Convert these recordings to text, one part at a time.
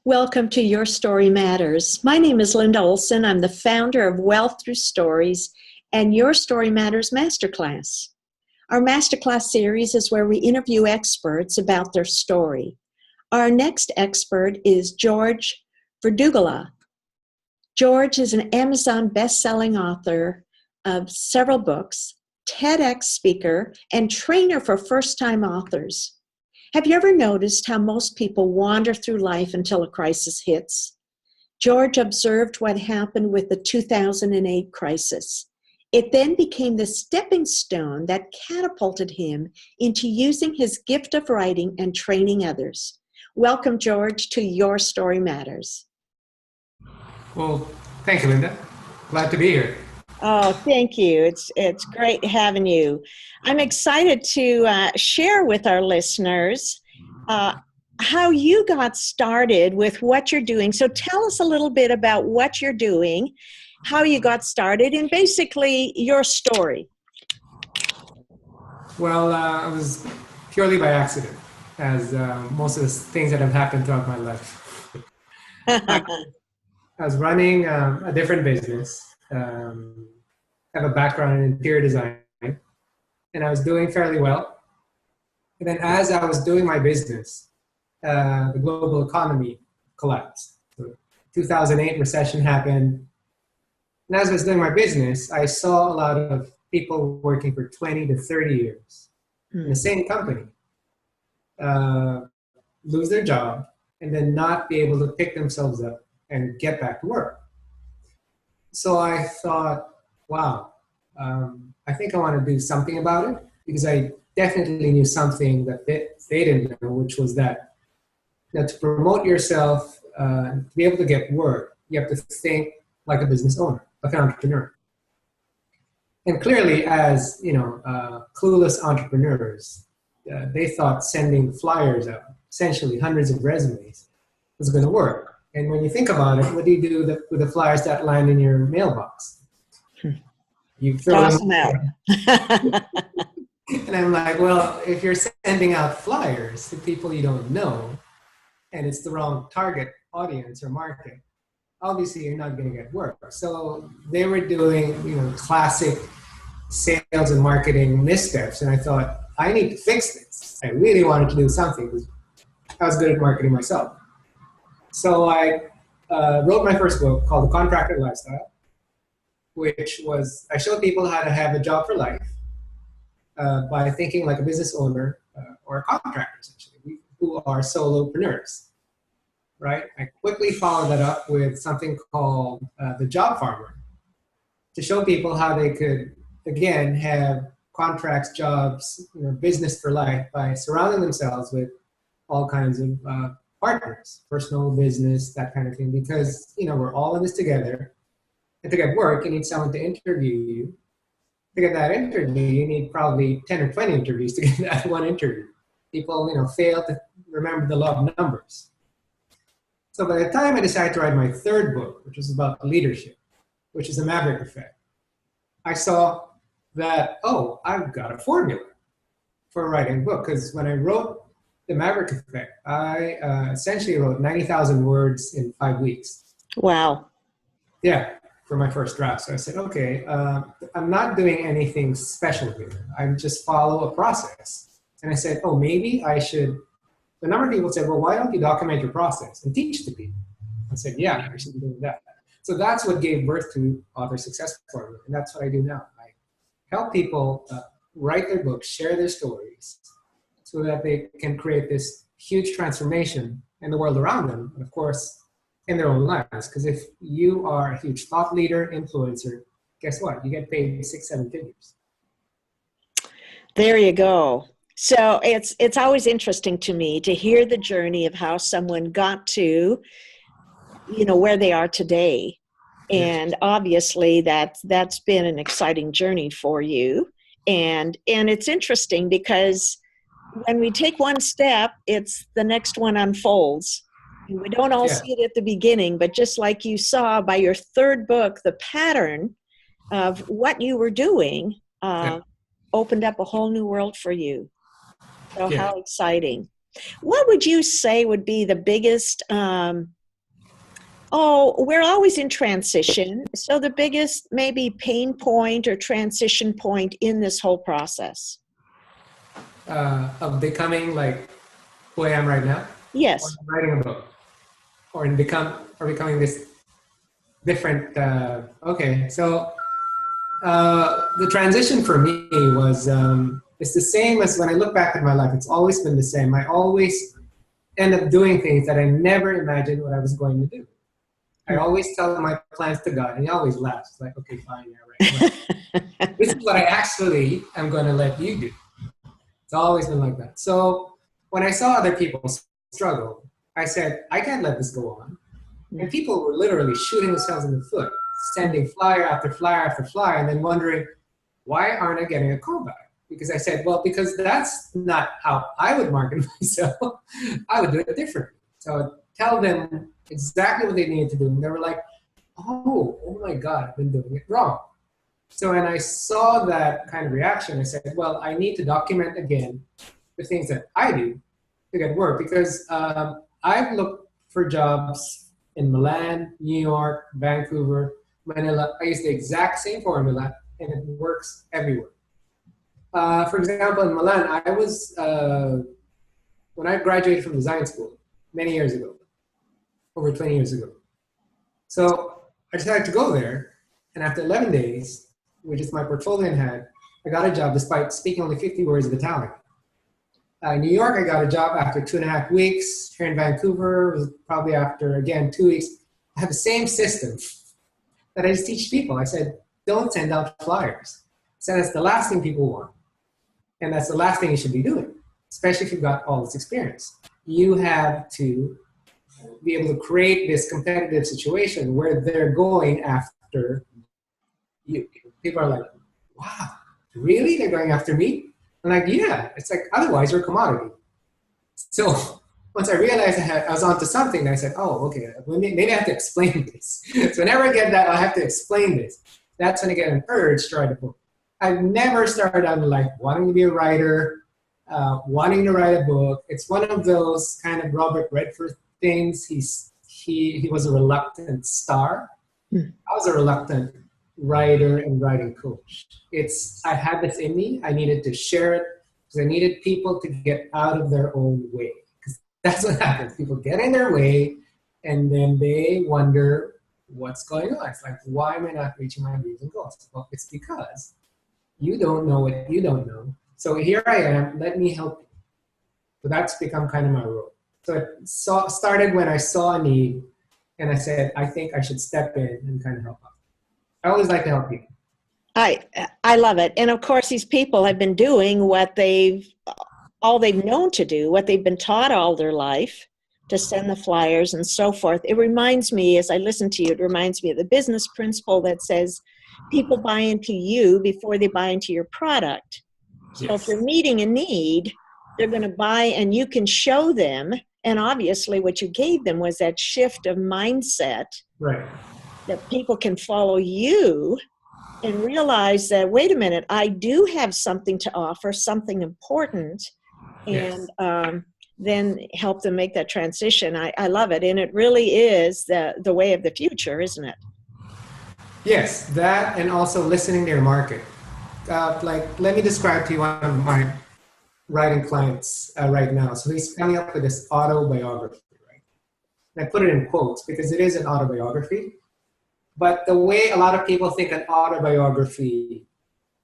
Welcome to Your Story Matters. My name is Linda Olson. I'm the founder of Wealth Through Stories and Your Story Matters Masterclass. Our Masterclass series is where we interview experts about their story. Our next expert is George Verdolaga. George is an Amazon best-selling author of several books, TEDx speaker, and trainer for first-time authors. Have you ever noticed how most people wander through life until a crisis hits? George observed what happened with the 2008 crisis. It then became the stepping stone that catapulted him into using his gift of writing and training others. Welcome, George, to Your Story Matters. Well, thank you, Linda. Glad to be here. Oh, thank you. It's great having you. I'm excited to share with our listeners how you got started with what you're doing. So tell us a little bit about what you're doing, how you got started, and basically your story. Well, it was purely by accident, as most of the things that have happened throughout my life. I was running a different business. I have a background in interior design, and I was doing fairly well. And then as I was doing my business, the global economy collapsed. So 2008 recession happened. And as I was doing my business, I saw a lot of people working for 20 to 30 years in the same company lose their job and then not be able to pick themselves up and get back to work. So I thought, wow, I think I want to do something about it, because I definitely knew something that they didn't know, which was that to promote yourself, to be able to get work, you have to think like a business owner, like an entrepreneur. And clearly, as clueless entrepreneurs, they thought sending flyers out, essentially hundreds of resumes, was going to work. And when you think about it, what do you do with the flyers that land in your mailbox? You throw them out. And I'm like, well, if you're sending out flyers to people you don't know, and it's the wrong target audience or market, obviously you're not going to get work. So they were doing, classic sales and marketing missteps. And I thought, I need to fix this. I really wanted to do something because I was good at marketing myself. So I wrote my first book called The Contractor Lifestyle, which was, I showed people how to have a job for life by thinking like a business owner or a contractor, essentially, who are solopreneurs, right? I quickly followed that up with something called The Job Farmer, to show people how they could, again, have contracts, jobs, business for life by surrounding themselves with all kinds of partners, personal, business, that kind of thing, because, we're all in this together. And to get work, you need someone to interview you. To get that interview, you need probably 10 or 20 interviews to get that one interview. People, fail to remember the law of numbers. So by the time I decided to write my third book, which was about leadership, which is the Maverick Effect, I saw that, I've got a formula for writing a book. Because when I wrote the Maverick Effect, I essentially wrote 90,000 words in 5 weeks. Wow. Yeah. For my first draft. So I said, okay, I'm not doing anything special here. I just follow a process. And I said, maybe I should. A number of people said, well, why don't you document your process and teach it to people? I said, yeah, I should be doing that. So that's what gave birth to Author Success Formula. And that's what I do now. I help people write their books, share their stories, so that they can create this huge transformation in the world around them. And of course, in their own lives. Because if you are a huge thought leader, influencer, guess what? You get paid 6, 7 figures. There you go. So it's always interesting to me to hear the journey of how someone got to, where they are today. And obviously that's been an exciting journey for you. And it's interesting because when we take one step, it's the next one unfolds. And we don't all see it at the beginning, but just like you saw by your third book, the pattern of what you were doing opened up a whole new world for you. So how exciting. What would you say would be the biggest, we're always in transition. So the biggest maybe pain point or transition point in this whole process? Of becoming like who I am right now, or Yes. writing a book, or becoming this different. Okay, so the transition for me was it's the same as when I look back at my life. It's always been the same. I always end up doing things that I never imagined what I was going to do. I always tell my plans to God, and He always laughs. It's like, okay, fine, yeah, right. This is what I actually am going to let you do. It's always been like that. So when I saw other people struggle, I said, I can't let this go on. And people were literally shooting themselves in the foot, sending flyer after flyer after flyer, and then wondering, why aren't I getting a call back? Because I said, well, because that's not how I would market myself. I would do it differently. So I'd tell them exactly what they needed to do. And they were like, oh my God, I've been doing it wrong. So when I saw that kind of reaction, I said, well, I need to document again the things that I do to get work, because I've looked for jobs in Milan, New York, Vancouver, Manila. I use the exact same formula, and it works everywhere. For example, in Milan, I was, when I graduated from design school many years ago, over 20 years ago. So I decided to go there, and after 11 days, which is my portfolio in hand, I got a job despite speaking only 50 words of Italian. In New York, I got a job after 2.5 weeks. Here in Vancouver, it was probably after, again, 2 weeks. I have the same system that I just teach people. I said, don't send out flyers. I said, that's the last thing people want. And that's the last thing you should be doing, especially if you've got all this experience. You have to be able to create this competitive situation where they're going after you. People are like, wow, really? They're going after me? I'm like, yeah. It's like, otherwise you're a commodity. So once I realized I was onto something, I said, oh, okay, maybe I have to explain this. So whenever I get that, I have to explain this. That's when I get an urge to write a book. I've never started out like wanting to be a writer, wanting to write a book. It's one of those kind of Robert Redford things. He was a reluctant star. I was a reluctant writer and writing coach. I had this in me. I needed to share it because I needed people to get out of their own way. Because that's what happens. People get in their way, and then they wonder what's going on. It's like, why am I not reaching my dreams and goals? Well, it's because you don't know what you don't know. So here I am. Let me help you. So that's become kind of my role. So it started when I saw a need, and I said, I think I should step in and kind of help out. I always like to help people. I love it. And of course, these people have been doing all they've known to do, what they've been taught all their life, to send the flyers and so forth. It reminds me, as I listen to you, it reminds me of the business principle that says people buy into you before they buy into your product. So if you're meeting a need, they're going to buy, and you can show them. And obviously what you gave them was that shift of mindset. Right. That people can follow you and realize that, wait a minute, I do have something to offer, something important, and then help them make that transition. I love it. And it really is the way of the future, isn't it? Yes, that, and also listening to your market. Like, let me describe to you one of my writing clients right now. So he's coming up with this autobiography, right? And I put it in quotes because it is an autobiography. But the way a lot of people think an autobiography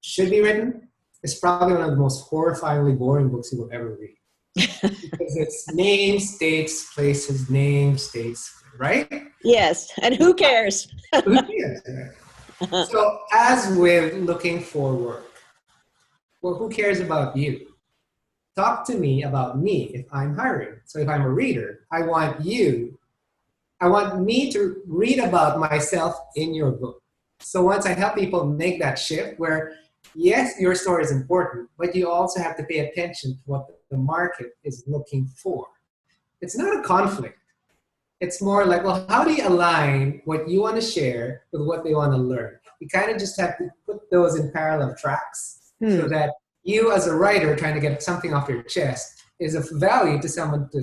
should be written is probably one of the most horrifyingly boring books you will ever read. Because it's names, dates, places, names, dates, right? Yes, and who cares? Who cares? Right? So as with looking for work, well, who cares about you? Talk to me about me if I'm hiring. So if I'm a reader, I want me to read about myself in your book. So once I help people make that shift where, yes, your story is important, but you also have to pay attention to what the market is looking for. It's not a conflict. It's more like, well, how do you align what you want to share with what they want to learn? You kind of just have to put those in parallel tracks so that you as a writer trying to get something off your chest is of value to someone who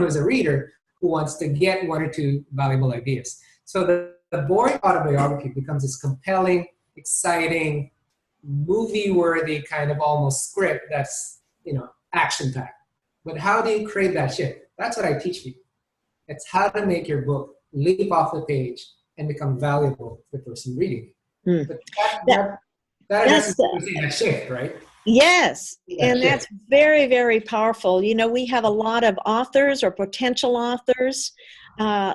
is a reader who wants to get one or two valuable ideas. So the boring autobiography becomes this compelling, exciting, movie-worthy kind of almost script that's, action-packed. But how do you create that shift? That's what I teach people. It's how to make your book leap off the page and become valuable to the person reading it. But that addresses that shift, right? Yes, and that's very, very powerful. We have a lot of authors or potential authors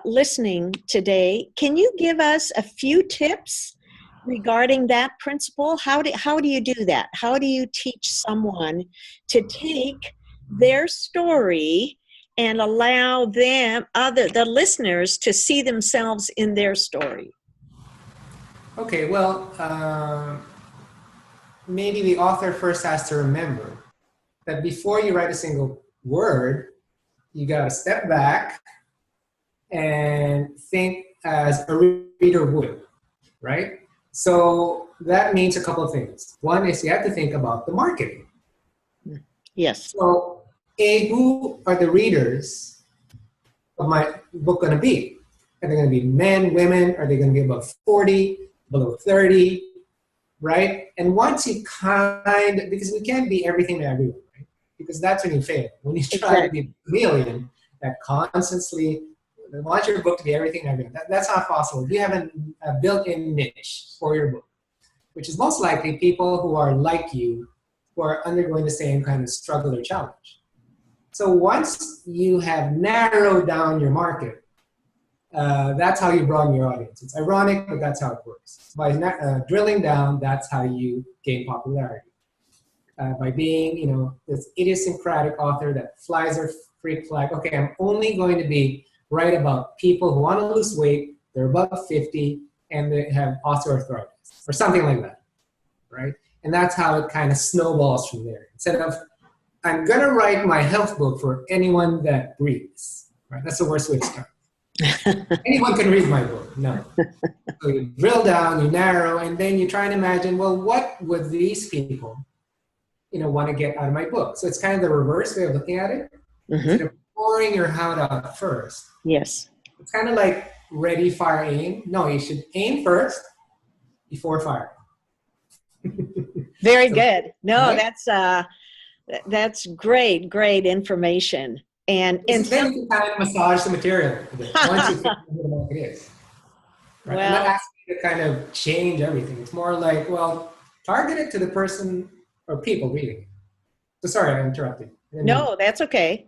listening today. Can you give us a few tips regarding that principle? How do you do that? How do you teach someone to take their story and allow the listeners to see themselves in their story? Okay, well, maybe the author first has to remember that before you write a single word, you got to step back and think as a reader would, right? So that means a couple of things. One is you have to think about the marketing. Yes. So, who are the readers of my book going to be? Are they going to be men, women? Are they going to be above 40, below 30? Right? And once you because we can't be everything to everyone, right? Because that's when you fail. When you try to be a chameleon that constantly wants your book to be everything to everyone, that's not possible. You have a built-in niche for your book, which is most likely people who are like you, who are undergoing the same kind of struggle or challenge. So once you have narrowed down your market, that's how you broaden your audience. It's ironic, but that's how it works. By drilling down, that's how you gain popularity. By being, this idiosyncratic author that flies their freak flag. Okay, I'm only going to write about people who want to lose weight, they're above 50, and they have osteoarthritis, or something like that, right? And that's how it kind of snowballs from there. Instead of, I'm going to write my health book for anyone that breathes, right? That's the worst way to start. Anyone can read my book. No. So you drill down, you narrow, and then you try and imagine, well, what would these people, want to get out of my book? So it's kind of the reverse way of looking at it. Instead of pouring your heart out first. Yes. It's kind of like ready, fire, aim. No, you should aim first before fire. Very good. No, right? That's great information. And then you can kind of massage the material a bit once you figure out what it is. Right? Well, I'm not asking you to kind of change everything. It's more like, well, target it to the person or people reading. So sorry, I interrupted. No, that's okay.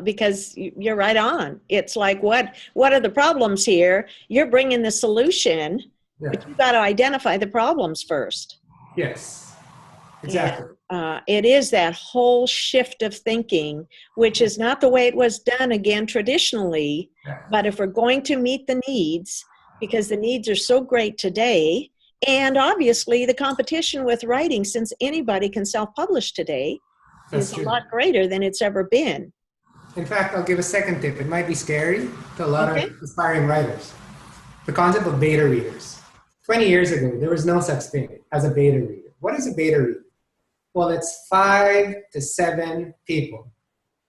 Because you're right on. It's like, what are the problems here? You're bringing the solution, but you've got to identify the problems first. Yes, exactly. And, it is that whole shift of thinking, which is not the way it was done again traditionally. But if we're going to meet the needs, because the needs are so great today, and obviously the competition with writing, since anybody can self-publish today, is a lot greater than it's ever been. In fact, I'll give a second tip. It might be scary to a lot of aspiring writers. The concept of beta readers. 20 years ago, there was no such thing as a beta reader. What is a beta reader? Well, it's 5 to 7 people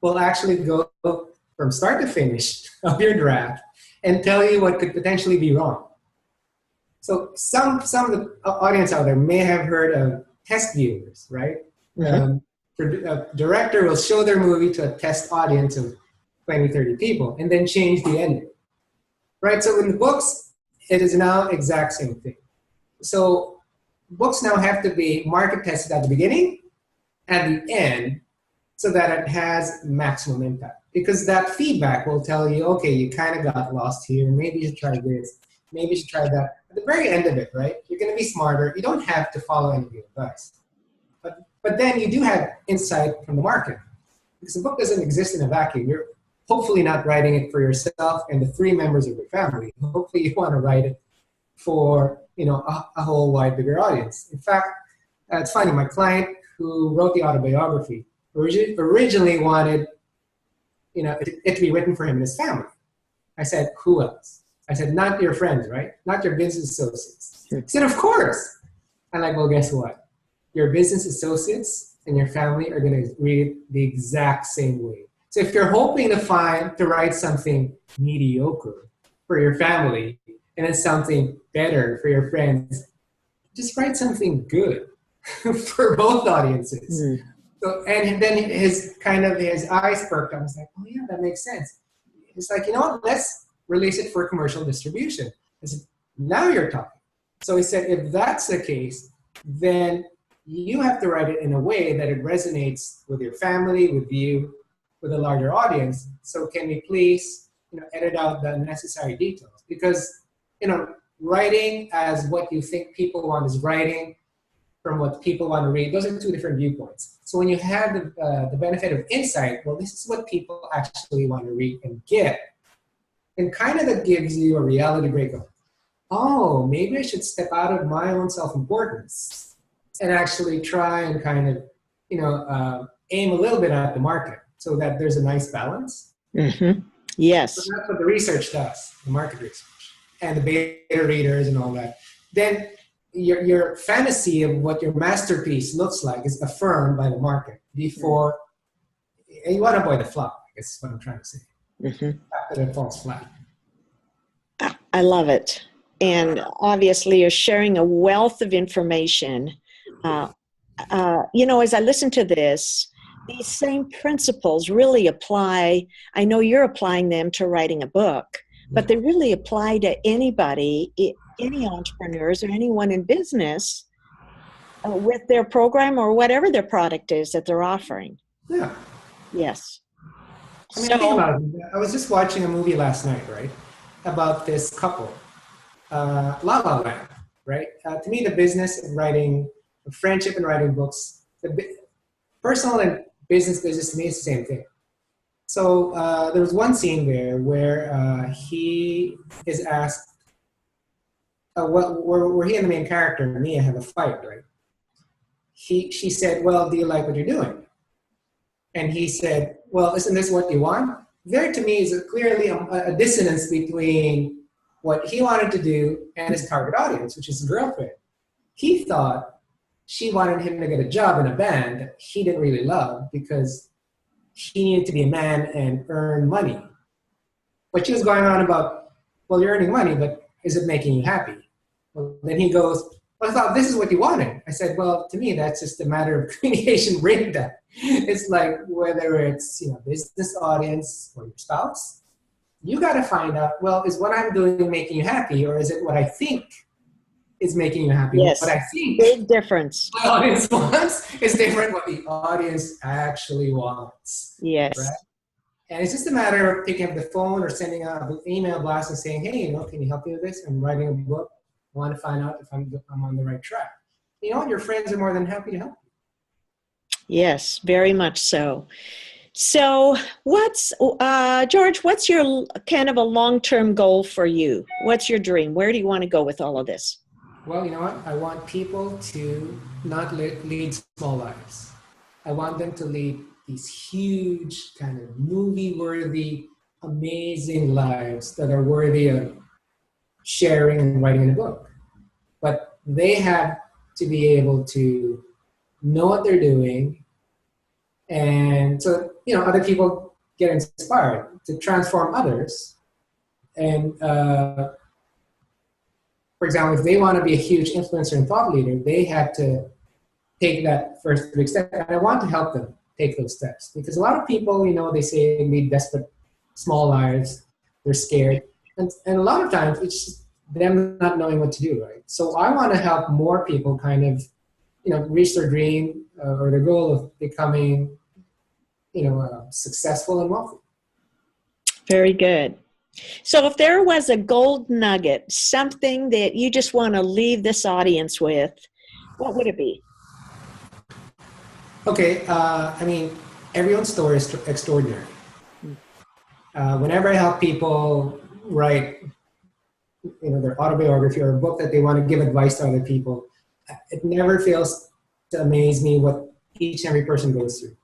who will actually go from start to finish of your draft and tell you what could potentially be wrong. So some of the audience out there may have heard of test viewers, right? A director will show their movie to a test audience of 20, 30 people and then change the ending, right? So in the books, it is now exact same thing. So books now have to be market tested at the beginning and the end so that it has maximum impact. Because that feedback will tell you, okay, you kind of got lost here. Maybe you should try this. Maybe you should try that. At the very end of it, right? You're going to be smarter. You don't have to follow any of the advice. But then you do have insight from the market. Because the book doesn't exist in a vacuum. You're hopefully not writing it for yourself and the 3 members of your family. Hopefully you want to write it for a whole wide, bigger audience. In fact, it's funny, my client who wrote the autobiography originally wanted it to be written for him and his family. I said, who else? I said, not your friends, right? Not your business associates. He said, of course. I'm like, well, guess what? Your business associates and your family are going to read it the exact same way. So if you're hoping to write something mediocre for your family and then something better for your friends, just write something good for both audiences. Mm. So, and then his eyes perked up. I was like, oh yeah, that makes sense. It's like, you know what, let's release it for commercial distribution. I said, now you're talking. So he said, if that's the case, then you have to write it in a way that it resonates with your family, with you, with a larger audience. So can we please, edit out the unnecessary details? Because, writing as what you think people want is writing from what people want to read. Those are two different viewpoints. So when you have the benefit of insight, well, this is what people actually want to read and get. And kind of that gives you a reality break of, oh, maybe I should step out of my own self-importance and actually try and kind of, aim a little bit at the market so that there's a nice balance. Mm-hmm. Yes. So that's what the research does, the market research, and the beta readers and all that. Then your fantasy of what your masterpiece looks like is affirmed by the market before, and you want to avoid the flop, I guess is what I'm trying to say. Mm-hmm. After it falls flat. I love it. And obviously you're sharing a wealth of information. As I listen to this, these same principles really apply. I know you're applying them to writing a book, but they really apply to anybody, any entrepreneurs or anyone in business with their program or whatever their product is that they're offering. Yeah. Yes. I mean, think about it. I was just watching a movie last night, right, about this couple, La La Land, right? To me, the business of writing, friendship and writing books, personal and business to me is the same thing. So there was one scene there where he is asked, where he and the main character, Mia, have a fight, right? She said, well, do you like what you're doing? And he said, well, isn't this what you want? There to me is clearly a dissonance between what he wanted to do and his target audience, which is his girlfriend. He thought she wanted him to get a job in a band that he didn't really love because he needed to be a man and earn money. But she was going on about, well, you're earning money, but is it making you happy? Well, then he goes, well, I thought this is what you wanted. I said, well, to me, that's just a matter of communication breakdown. It's like whether it's, business audience or your spouse, you got to find out, well, is what I'm doing making you happy, or is it what I think is making you happy? Yes. What I think big difference. my audience wants is different what the audience actually wants. Yes. Right? And it's just a matter of picking up the phone or sending out an email blast and saying, hey, can you help me with this? I'm writing a book. I want to find out if I'm on the right track. Your friends are more than happy to help you. Yes, very much so. So George, what's your kind of a long-term goal for you? What's your dream? Where do you want to go with all of this? Well, you know what? I want people to not lead small lives. I want them to lead these huge, kind of movie-worthy, amazing lives that are worthy of sharing and writing in a book. But they have to be able to know what they're doing, and so other people get inspired to transform others. And for example, if they want to be a huge influencer and thought leader, they have to take that first big step. And I want to help them take those steps, because a lot of people, they say they lead desperate small lives, they're scared, and a lot of times it's just them not knowing what to do, right? So I want to help more people kind of reach their dream or their goal of becoming, successful and wealthy. Very good. So if there was a gold nugget, something that you just want to leave this audience with, what would it be? Okay, everyone's story is extraordinary. Whenever I help people write, their autobiography or a book that they want to give advice to other people, it never fails to amaze me what each and every person goes through.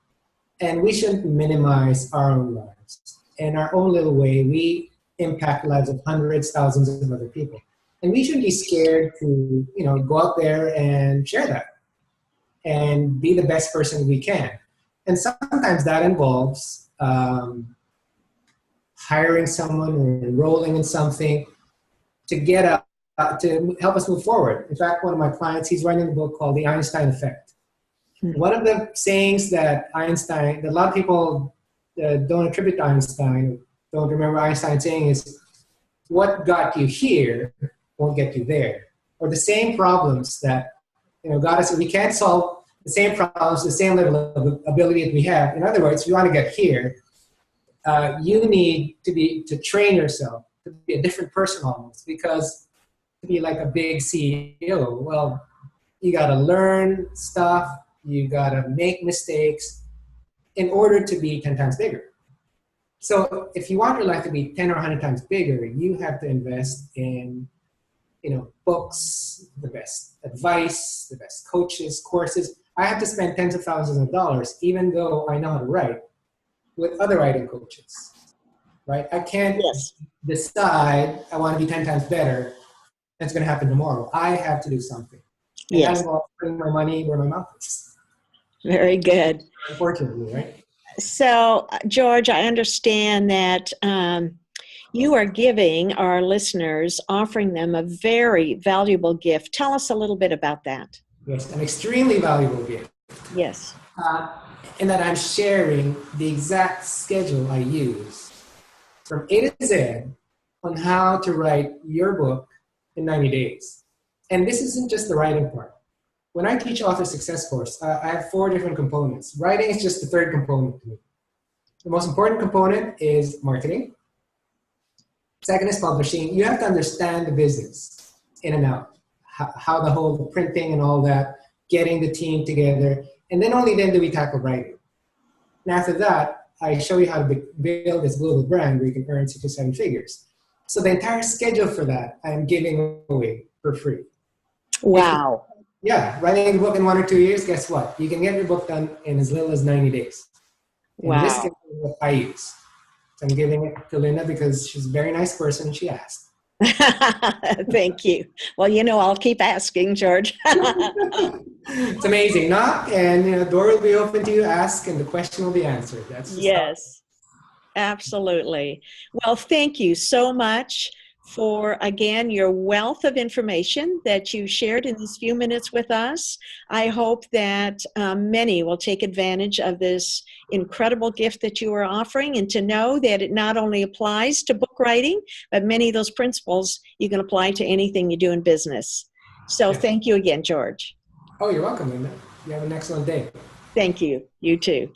And we shouldn't minimize our own lives. In our own little way, we impact the lives of hundreds, thousands of other people. And we shouldn't be scared to, go out there and share that. and be the best person we can. And sometimes that involves hiring someone or enrolling in something to get to help us move forward. In fact, one of my clients, he's writing a book called The Einstein Effect. One of the sayings that a lot of people don't attribute to Einstein, don't remember Einstein saying is, what got you here won't get you there. Or the same problems that got us, we can't solve the same problems, the same level of ability that we have. In other words, if you want to get here, you need to train yourself to be a different person almost, because to be like a big CEO, well, you got to learn stuff, you got to make mistakes in order to be 10 times bigger. So if you want your life to be 10 or 100 times bigger, you have to invest in books, the best advice, the best coaches, courses. I have to spend tens of thousands of dollars, even though I know how to write, with other writing coaches, right? I can't decide I want to be 10 times better. It's going to happen tomorrow. I have to do something. And that involves putting my money where my mouth is. Very good. Unfortunately, right? So, George, I understand that you are giving our listeners, offering them a very valuable gift. Tell us a little bit about that. Yes, an extremely valuable gift. Yes. In that I'm sharing the exact schedule I use from A to Z on how to write your book in 90 days. And this isn't just the writing part. When I teach Author Success Course, I have 4 different components. Writing is just the third component to me. The most important component is marketing. Second is publishing. You have to understand the business in and out, how the whole printing and all that, getting the team together, and then only then do we tackle writing. And after that, I show you how to build this global brand where you can earn 6 to 7 figures. So the entire schedule for that, I'm giving away for free. Wow. Writing a book in 1 or 2 years, guess what? You can get your book done in as little as 90 days. Wow. And this is what I use. So I'm giving it to Linda because she's a very nice person and she asked. Thank you. Well, I'll keep asking, George. It's amazing. Knock and the door will be open to you, ask, and the question will be answered. That's yes, absolutely. Well, thank you so much for, again, your wealth of information that you shared in these few minutes with us. I hope that many will take advantage of this incredible gift that you are offering, and to know that it not only applies to book writing, but many of those principles you can apply to anything you do in business. So thank you again, George. Oh, you're welcome, Linda. You have an excellent day. Thank you. You too.